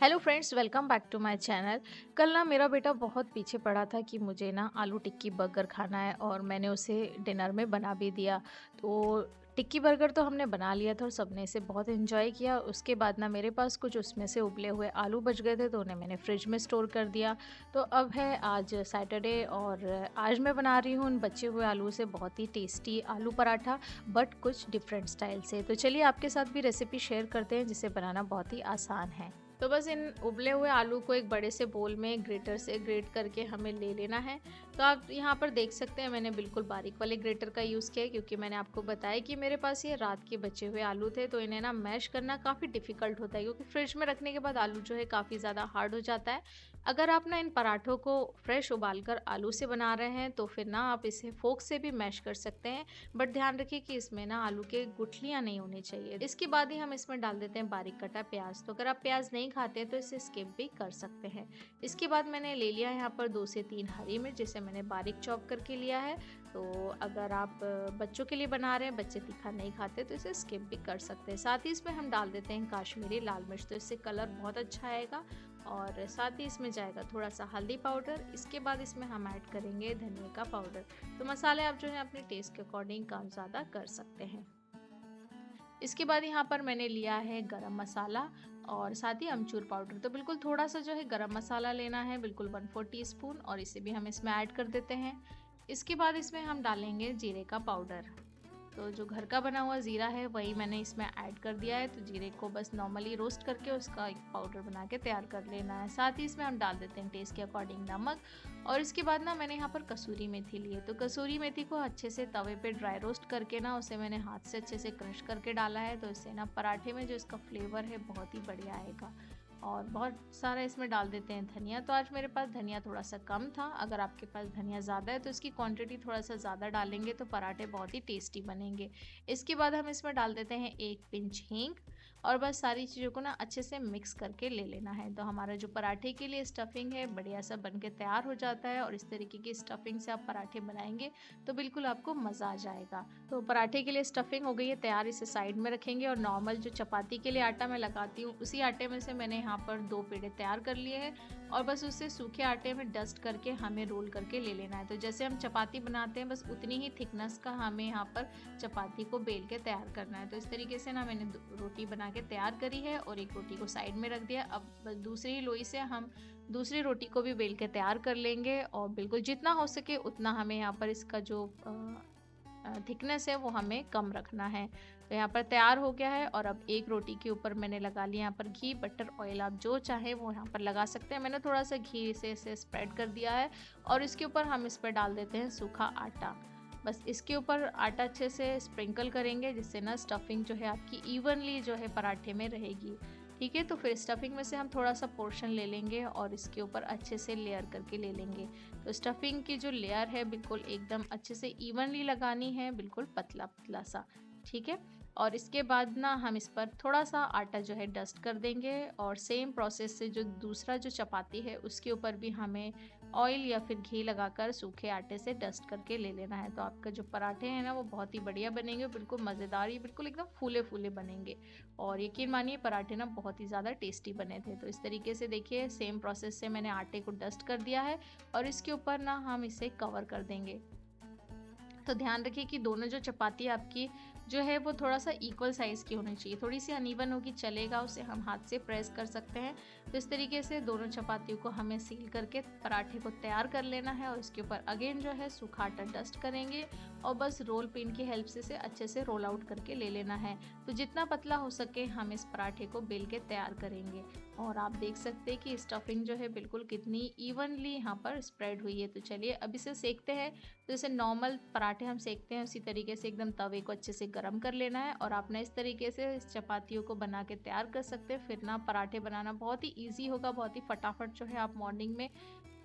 Hello friends, welcome back to my channel. कल ना मेरा बेटा बहुत पीछे पड़ा था कि मुझे ना आलू टिक्की बर्गर खाना है और मैंने उसे डिनर में बना भी दिया। तो टिक्की बर्गर तो हमने बना लिया था और सबने इसे बहुत एंजॉय किया। उसके बाद ना मेरे पास कुछ उसमें से उबले हुए आलू बच गए थे तो उन्हें मैंने फ्रिज में स्टोर कर दिया। तो अब है आज सैटरडे और आज मैं बना रही हूँ उन बचे हुए आलू से बहुत ही टेस्टी आलू पराठा, बट कुछ डिफरेंट स्टाइल से। तो चलिए आपके साथ भी रेसिपी शेयर करते हैं जिसे बनाना बहुत ही आसान है। तो बस इन उबले हुए आलू को एक बड़े से बोल में ग्रेटर से ग्रेट करके हमें ले लेना है। तो आप यहाँ पर देख सकते हैं मैंने बिल्कुल बारीक वाले ग्रेटर का यूज़ किया है, क्योंकि मैंने आपको बताया कि मेरे पास ये रात के बचे हुए आलू थे। तो इन्हें ना मैश करना काफ़ी डिफ़िकल्ट होता है, क्योंकि फ्रिज में रखने के बाद आलू जो है काफ़ी ज़्यादा हार्ड हो जाता है। अगर आप ना इन पराठों को फ्रेश उबाल कर आलू से बना रहे हैं तो फिर ना आप इसे फोक से भी मैश कर सकते हैं, बट ध्यान रखिए कि इसमें ना आलू के गुठलियाँ नहीं होनी चाहिए। इसके बाद ही हम इसमें डाल देते हैं बारीक कटा प्याज। तो अगर आप प्याज नहीं खाते हैं तो इसे स्किप भी कर सकते हैं। इसके बाद मैंने ले लिया है यहाँ पर 2 से 3 हरी मिर्च, जिसे मैंने बारीक चॉप करके लिया है। तो अगर आप बच्चों के लिए बना रहे हैं, बच्चे तीखा नहीं खाते, तो इसे स्किप भी कर सकते हैं। साथ ही इसमें हम डाल देते हैं काश्मीरी लाल मिर्च, तो इससे कलर बहुत अच्छा आएगा। और साथ ही इसमें जाएगा थोड़ा सा हल्दी पाउडर। इसके बाद इसमें हम ऐड करेंगे धनिया का पाउडर। तो मसाले आप जो है अपने टेस्ट के अकॉर्डिंग कम ज़्यादा कर सकते हैं। इसके बाद यहाँ पर मैंने लिया है गरम मसाला और साथ ही अमचूर पाउडर। तो बिल्कुल थोड़ा सा जो है गरम मसाला लेना है, बिल्कुल 1/4 टीस्पून, और इसे भी हम इसमें ऐड कर देते हैं। इसके बाद इसमें हम डालेंगे जीरे का पाउडर। तो जो घर का बना हुआ ज़ीरा है वही मैंने इसमें ऐड कर दिया है। तो जीरे को बस नॉर्मली रोस्ट करके उसका एक पाउडर बना के तैयार कर लेना है। साथ ही इसमें हम डाल देते हैं टेस्ट के अकॉर्डिंग नमक। और इसके बाद ना मैंने यहाँ पर कसूरी मेथी ली है। तो कसूरी मेथी को अच्छे से तवे पे ड्राई रोस्ट करके ना उसे मैंने हाथ से अच्छे से क्रश करके डाला है। तो इससे ना पराठे में जो इसका फ्लेवर है बहुत ही बढ़िया आएगा। और बहुत सारा इसमें डाल देते हैं धनिया। तो आज मेरे पास धनिया थोड़ा सा कम था। अगर आपके पास धनिया ज़्यादा है तो इसकी क्वांटिटी थोड़ा सा ज़्यादा डालेंगे तो पराठे बहुत ही टेस्टी बनेंगे। इसके बाद हम इसमें डाल देते हैं 1 पिंच हींग। और बस सारी चीज़ों को ना अच्छे से मिक्स करके ले लेना है। तो हमारा जो पराठे के लिए स्टफिंग है बढ़िया सा बन के तैयार हो जाता है। और इस तरीके की स्टफिंग से आप पराठे बनाएंगे तो बिल्कुल आपको मज़ा आ जाएगा। तो पराठे के लिए स्टफिंग हो गई है तैयार, इसे साइड में रखेंगे। और नॉर्मल जो चपाती के लिए आटा मैं लगाती हूँ, उसी आटे में से मैंने यहाँ पर 2 पेड़े तैयार कर लिए हैं। और बस उसे सूखे आटे में डस्ट करके हमें रोल करके ले लेना है। तो जैसे हम चपाती बनाते हैं बस उतनी ही थिकनेस का हमें यहाँ पर चपाती को बेल के तैयार करना है। तो इस तरीके से ना मैंने रोटी बना के तैयार करी है और एक रोटी को साइड में रख दिया। अब बस दूसरी लोई से हम दूसरी रोटी को भी बेल के तैयार कर लेंगे। और बिल्कुल जितना हो सके उतना हमें यहाँ पर इसका जो थिकनेस है वो हमें कम रखना है। तो यहाँ पर तैयार हो गया है। और अब एक रोटी के ऊपर मैंने लगा लिया यहाँ पर घी, बटर, ऑयल, आप जो चाहे वो यहाँ पर लगा सकते हैं। मैंने थोड़ा सा घी से इसे स्प्रेड कर दिया है। और इसके ऊपर हम इस पर डाल देते हैं सूखा आटा। बस इसके ऊपर आटा अच्छे से स्प्रिंकल करेंगे, जिससे ना स्टफिंग जो है आपकी इवनली जो है पराठे में रहेगी। ठीक है, तो फिर स्टफिंग में से हम थोड़ा सा पोर्शन ले लेंगे और इसके ऊपर अच्छे से लेयर करके ले लेंगे। तो स्टफिंग की जो लेयर है बिल्कुल एकदम अच्छे से इवनली लगानी है, बिल्कुल पतला पतला सा। ठीक है, और इसके बाद ना हम इस पर थोड़ा सा आटा जो है डस्ट कर देंगे। और सेम प्रोसेस से जो दूसरा जो चपाती है उसके ऊपर भी हमें ऑयल या फिर घी लगाकर सूखे आटे से डस्ट करके ले लेना है। तो आपका जो पराठे हैं ना वो बहुत ही बढ़िया बनेंगे, बिल्कुल मज़ेदार, ये बिल्कुल एकदम फूले फूले बनेंगे। और यकीन मानिए पराठे ना बहुत ही ज़्यादा टेस्टी बने थे। तो इस तरीके से देखिए सेम प्रोसेस से मैंने आटे को डस्ट कर दिया है और इसके ऊपर ना हम इसे कवर कर देंगे। तो ध्यान रखिए कि दोनों जो चपाती आपकी जो है वो थोड़ा सा इक्वल साइज़ की होनी चाहिए। थोड़ी सी अनइवन होगी चलेगा, उसे हम हाथ से प्रेस कर सकते हैं। तो इस तरीके से दोनों चपातियों को हमें सील करके पराठे को तैयार कर लेना है। और इसके ऊपर अगेन जो है सूखा आटा डस्ट करेंगे और बस रोल पिन की हेल्प से इसे अच्छे से रोल आउट करके ले लेना है। तो जितना पतला हो सके हम इस पराठे को बेल के तैयार करेंगे। और आप देख सकते हैं कि स्टफिंग जो है बिल्कुल कितनी इवनली यहाँ पर स्प्रेड हुई है। तो चलिए अब इसे सेकते हैं। तो जैसे नॉर्मल पराठे हम सेकते हैं उसी तरीके से एकदम तवे को अच्छे से गरम कर लेना है। और आप ना इस तरीके से इस चपातियों को बना के तैयार कर सकते हैं। फिर ना पराठे बनाना बहुत ही ईजी होगा, बहुत ही फटाफट जो है आप मॉर्निंग में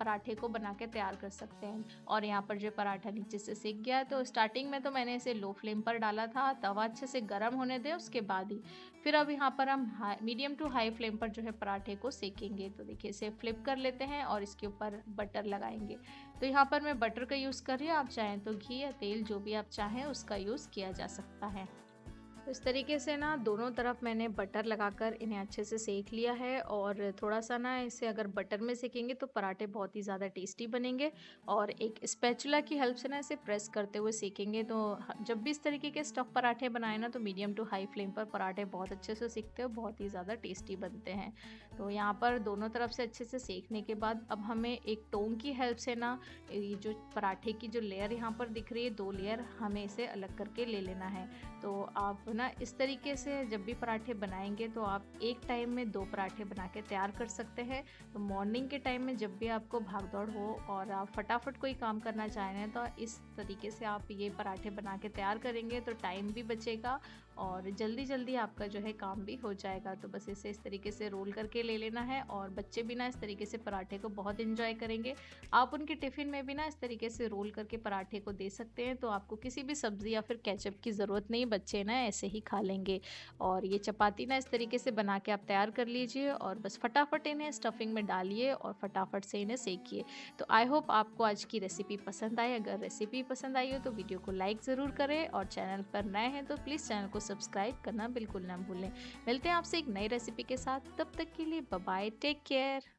पराठे को बना के तैयार कर सकते हैं। और यहाँ पर जो पराठा नीचे से सेक गया है, तो स्टार्टिंग में तो मैंने इसे लो फ्लेम पर डाला था, तवा अच्छे से गर्म होने दें उसके बाद ही। फिर अब यहाँ पर हम मीडियम टू हाई फ्लेम पर जो है पराठे को सेकेंगे। तो देखिए इसे फ्लिप कर लेते हैं और इसके ऊपर बटर लगाएंगे। तो यहाँ पर मैं बटर का यूज़ कर रही हूँ, आप चाहें तो घी या तेल जो भी आप चाहें उसका यूज़ किया जा सकता है। तो इस तरीके से ना दोनों तरफ मैंने बटर लगाकर इन्हें अच्छे से सेक लिया है और थोड़ा-सा ना इसे अगर बटर में सेकेंगे तो पराठे बहुत ही ज़्यादा टेस्टी बनेंगे और एक स्पैचुला की हेल्प से ना इसे प्रेस करते हुए सेकेंगे तो जब भी इस तरीके के स्टफ़ पराठे बनाएँ ना तो मीडियम टू हाई फ्लेम पर पराठे बहुत अच्छे से सिकते हैं, बहुत ही ज़्यादा टेस्टी बनते हैं। तो यहाँ पर दोनों तरफ से अच्छे से सेकने के बाद अब हमें एक टोंग की हेल्प से ना ये जो पराठे की जो लेयर यहाँ पर दिख रही है 2 लेयर हमें इसे अलग करके ले लेना है। तो आप ना इस तरीके से जब भी पराठे बनाएँगे तो आप एक टाइम में 2 पराठे बना के तैयार कर सकते हैं। तो मॉर्निंग के टाइम में जब भी आपको भाग-दौड़ हो और आप फटाफट कोई काम करना चाह रहे हैं तो इस तरीके से आप ये पराठे बना के तैयार करेंगे तो टाइम भी बचेगा और जल्दी-जल्दी आपका जो है काम भी हो जाएगा। तो बस इसे इस तरीके से रोल करके ले लेना है और बच्चे भी ना इस तरीके से पराठे को बहुत एन्जॉय करेंगे। आप उनके टिफ़िन में भी ना इस तरीके से रोल करके पराठे को दे सकते हैं तो आपको किसी भी सब्ज़ी या फिर केचप की ज़रूरत नहीं, बच्चे ना ऐसे ही खा लेंगे। और ये चपाती ना इस तरीके से बना के आप तैयार कर लीजिए और बस फटाफट इन्हें स्टफिंग में डालिए और फटाफट से इन्हें सेकिए। तो आई होप आपको आज की रेसिपी पसंद आई। अगर रेसिपी पसंद आई हो तो वीडियो को लाइक ज़रूर करें और चैनल पर नए हैं तो प्लीज़ चैनल को सब्सक्राइब करना बिल्कुल ना भूलें। मिलते हैं आपसे एक नई रेसिपी के साथ, तब तक के लिए बाय बाय, टेक केयर।